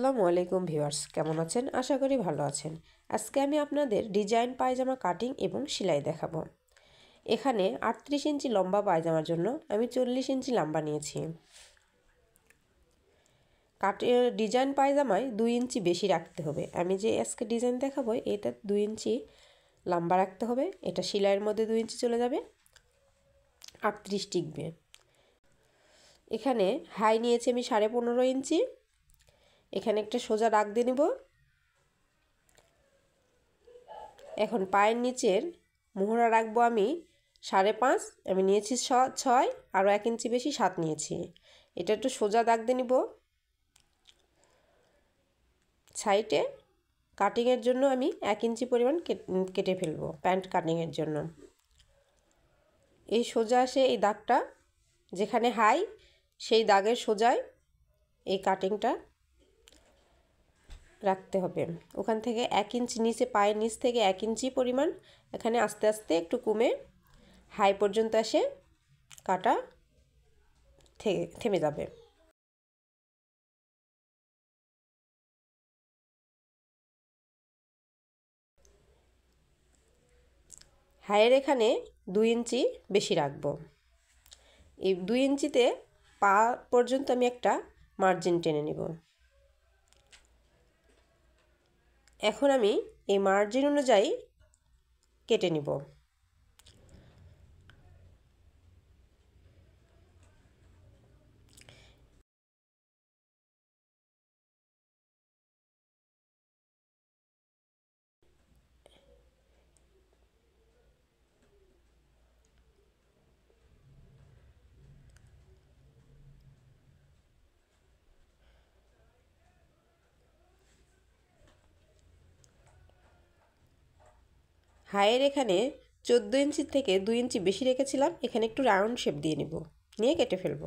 আসসালামু আলাইকুম ভিউয়ার্স, কেমন আছেন? আশা করি ভালো আছেন। আজকে আমি আপনাদের ডিজাইন পায়জামা কাটিং এবং সেলাই দেখাবো। এখানে 38 ইঞ্চি লম্বা পায়জামার জন্য আমি 40 ইঞ্চি লম্বা নিয়েছি। ডিজাইন পায়জামায় 2 ইঞ্চি বেশি রাখতে হবে। আমি যে আজকে ডিজাইন দেখাবো এটা 2 ইঞ্চি লম্বা রাখতে হবে। এটা সেলাইয়ের মধ্যে 2 ইঞ্চি চলে যাবে, 38 টিকবে। এখানে হাই নিয়েছি আমি 15.5 ইঞ্চি। এখানে একটা সোজা দাগ দিয়ে নেব। এখন পায়ের নিচের মোহরা রাখবো আমি 5.5। আমি নিয়েছি 6, আরও 1 ইঞ্চি বেশি 7 নিয়েছি। এটা একটু সোজা দাগ দিয়ে নিব। সাইডে কাটিংয়ের জন্য আমি 1 ইঞ্চি পরিমাণ কেটে ফেলবো প্যান্ট কাটিংয়ের জন্য। এই সোজা আসে এই দাগটা, যেখানে হাই সেই দাগের সোজায় এই কাটিংটা রাখতে হবে। ওখান থেকে 1 ইঞ্চি নিচে, পায়ের নিচ থেকে 1 ইঞ্চি পরিমাণ এখানে আস্তে আস্তে একটু কমে হাই পর্যন্ত এসে কাটা থেমে যাবে। হাইয়ের এখানে 2 ইঞ্চি বেশি রাখবো। এই 2 ইঞ্চিতে পা পর্যন্ত আমি একটা মার্জিন টেনে নেব। এখন আমি এই মার্জিন অনুযায়ী কেটে নিব। হাইয়ের এখানে 14 ইঞ্চি থেকে 2 ইঞ্চি বেশি রেখেছিলাম। এখানে একটু রাউন্ড শেপ দিয়ে নিব, নিয়ে কেটে ফেলব।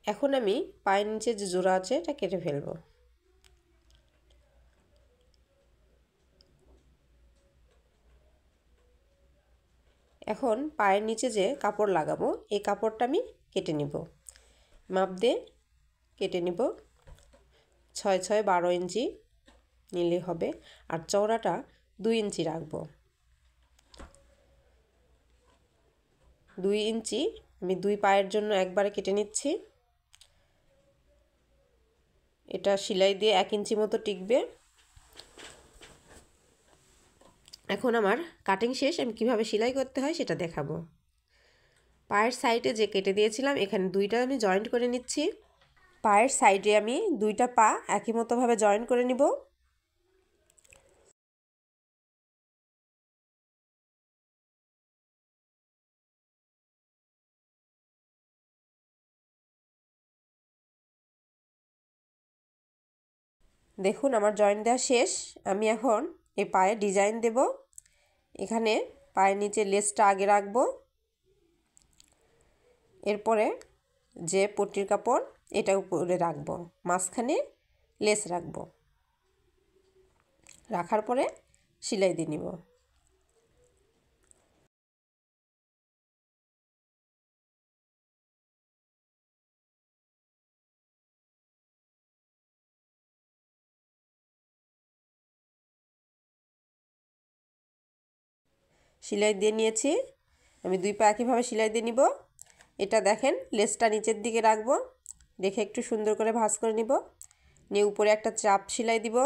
এখন আমি পায়ের নিচে যে জোড়া আছে এটা কেটে ফেলব। এখন পায়ের নিচে যে কাপড় লাগাবো এই কাপড়টা আমি কেটে নিব। মাপ দিয়ে কেটে নিব। 6, 6, 12 ইঞ্চি নিলে হবে। আর চওড়াটা 2 ইঞ্চি রাখবো। 2 ইঞ্চি আমি 2 পায়ের জন্য একবারে কেটে নিচ্ছি। এটা সেলাই দিয়ে 1 ইঞ্চি মতো টিকবে। এখন আমার কাটিং শেষ। আমি কিভাবে সেলাই করতে হয় সেটা দেখাবো। পায়ের সাইডে যে কেটে দিয়েছিলাম এখানে 2টা আমি জয়েন্ট করে নিচ্ছি। পায়ের সাইডে আমি 2টা পা একই মতোভাবে জয়েন করে নিব। দেখুন আমার জয়েন দেওয়া শেষ। আমি এখন এই পায়ে ডিজাইন দেব। এখানে পায়ের নিচে লেসটা আগে রাখবো। এরপরে যে পট্টির কাপড় এটা উপরে রাখবো, মাঝখানে লেস রাখবো। রাখার পরে সেলাই দিয়ে নিব। সেলাই দিয়ে নিয়েছি। আমি 2 পা একইভাবে সেলাই দিয়ে নিব। এটা দেখেন লেসটা নিচের দিকে রাখবো, রেখে একটু সুন্দর করে ভাঁজ করে নিব। নিয়ে উপরে একটা চাপ সেলাই দিব।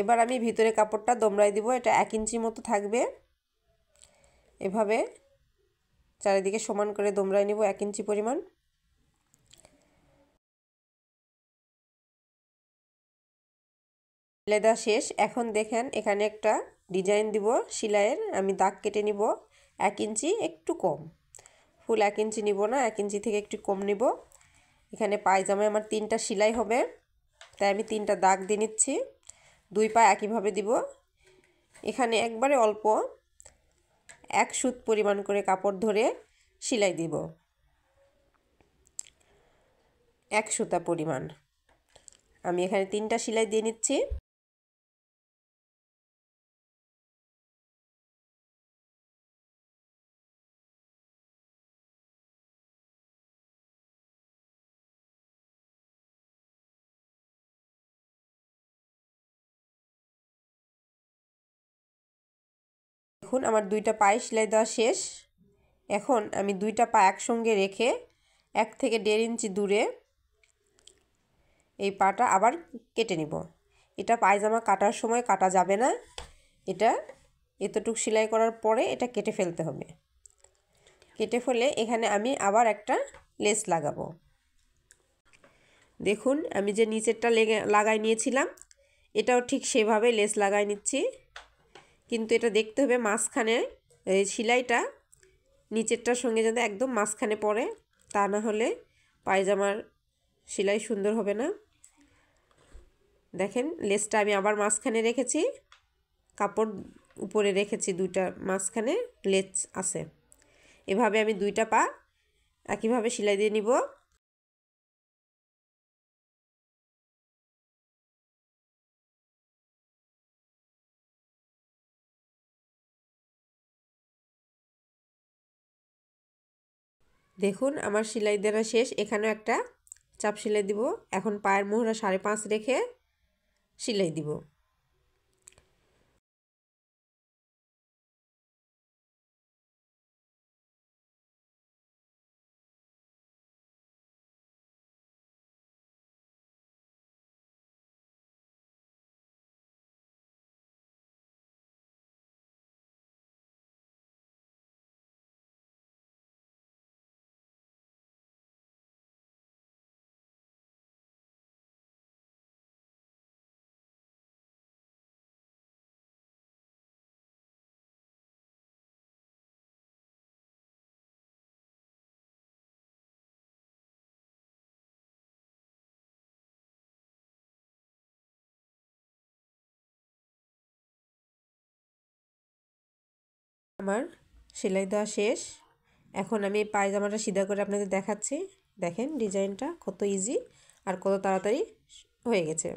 এবার আমি ভিতরে কাপড়টা দোমড়াই দিব। এটা 1 ইঞ্চি মতো থাকবে। এভাবে চারিদিকে সমান করে দোমড়াই নিব 1 ইঞ্চি পরিমাণ। সেলাই দেওয়া শেষ। এখন দেখেন এখানে একটা ডিজাইন দিব সেলাইয়ের। আমি দাগ কেটে নিব 1 ইঞ্চি একটু কম। ফুল 1 ইঞ্চি নিব না, 1 ইঞ্চি থেকে একটু কম নিব। এখানে পায়জামায় আমার 3টা সেলাই হবে, তাই আমি 3টা দাগ দিয়ে নিচ্ছি। 2 পা একইভাবে দিব। এখানে একবারে অল্প 1 সুত পরিমাণ করে কাপড় ধরে সেলাই দিব, 1 সুতা পরিমাণ। আমি এখানে 3টা সেলাই দিয়ে নিচ্ছি। দেখুন আমার 2টা পায়ে সেলাই দেওয়া শেষ। এখন আমি 2টা পা একসঙ্গে রেখে 1 থেকে 1.5 ইঞ্চি দূরে এই পাটা আবার কেটে নিব। এটা পায়জামা কাটার সময় কাটা যাবে না, এটা এতটুক সেলাই করার পরে এটা কেটে ফেলতে হবে। কেটে ফেলে এখানে আমি আবার একটা লেস লাগাবো। দেখুন আমি যে নিচেরটা লাগাই নিয়েছিলাম এটাও ঠিক সেভাবে লেস লাগাই নিচ্ছি, কিন্তু এটা দেখতে হবে মাঝখানে সেলাইটা নিচেরটার সঙ্গে যাতে একদম মাঝখানে পড়ে, তা না হলে পায়জামার সেলাই সুন্দর হবে না। দেখেন লেসটা আমি আবার মাঝখানে রেখেছি, কাপড় উপরে রেখেছি, 2টা মাঝখানে লেস আছে। এভাবে আমি 2টা পা একইভাবে সেলাই দিয়ে নিব। দেখুন আমার সেলাই দেওয়া শেষ। এখানেও একটা চাপ সেলাই দিব। এখন পায়ের মোহরা 5.5 রেখে সেলাই দিব। আমার সেলাই দেওয়া শেষ। এখন আমি পায়জামাটা সিধা করে আপনাদের দেখাচ্ছি। দেখেন ডিজাইনটা কত ইজি আর কত তাড়াতাড়ি হয়ে গেছে।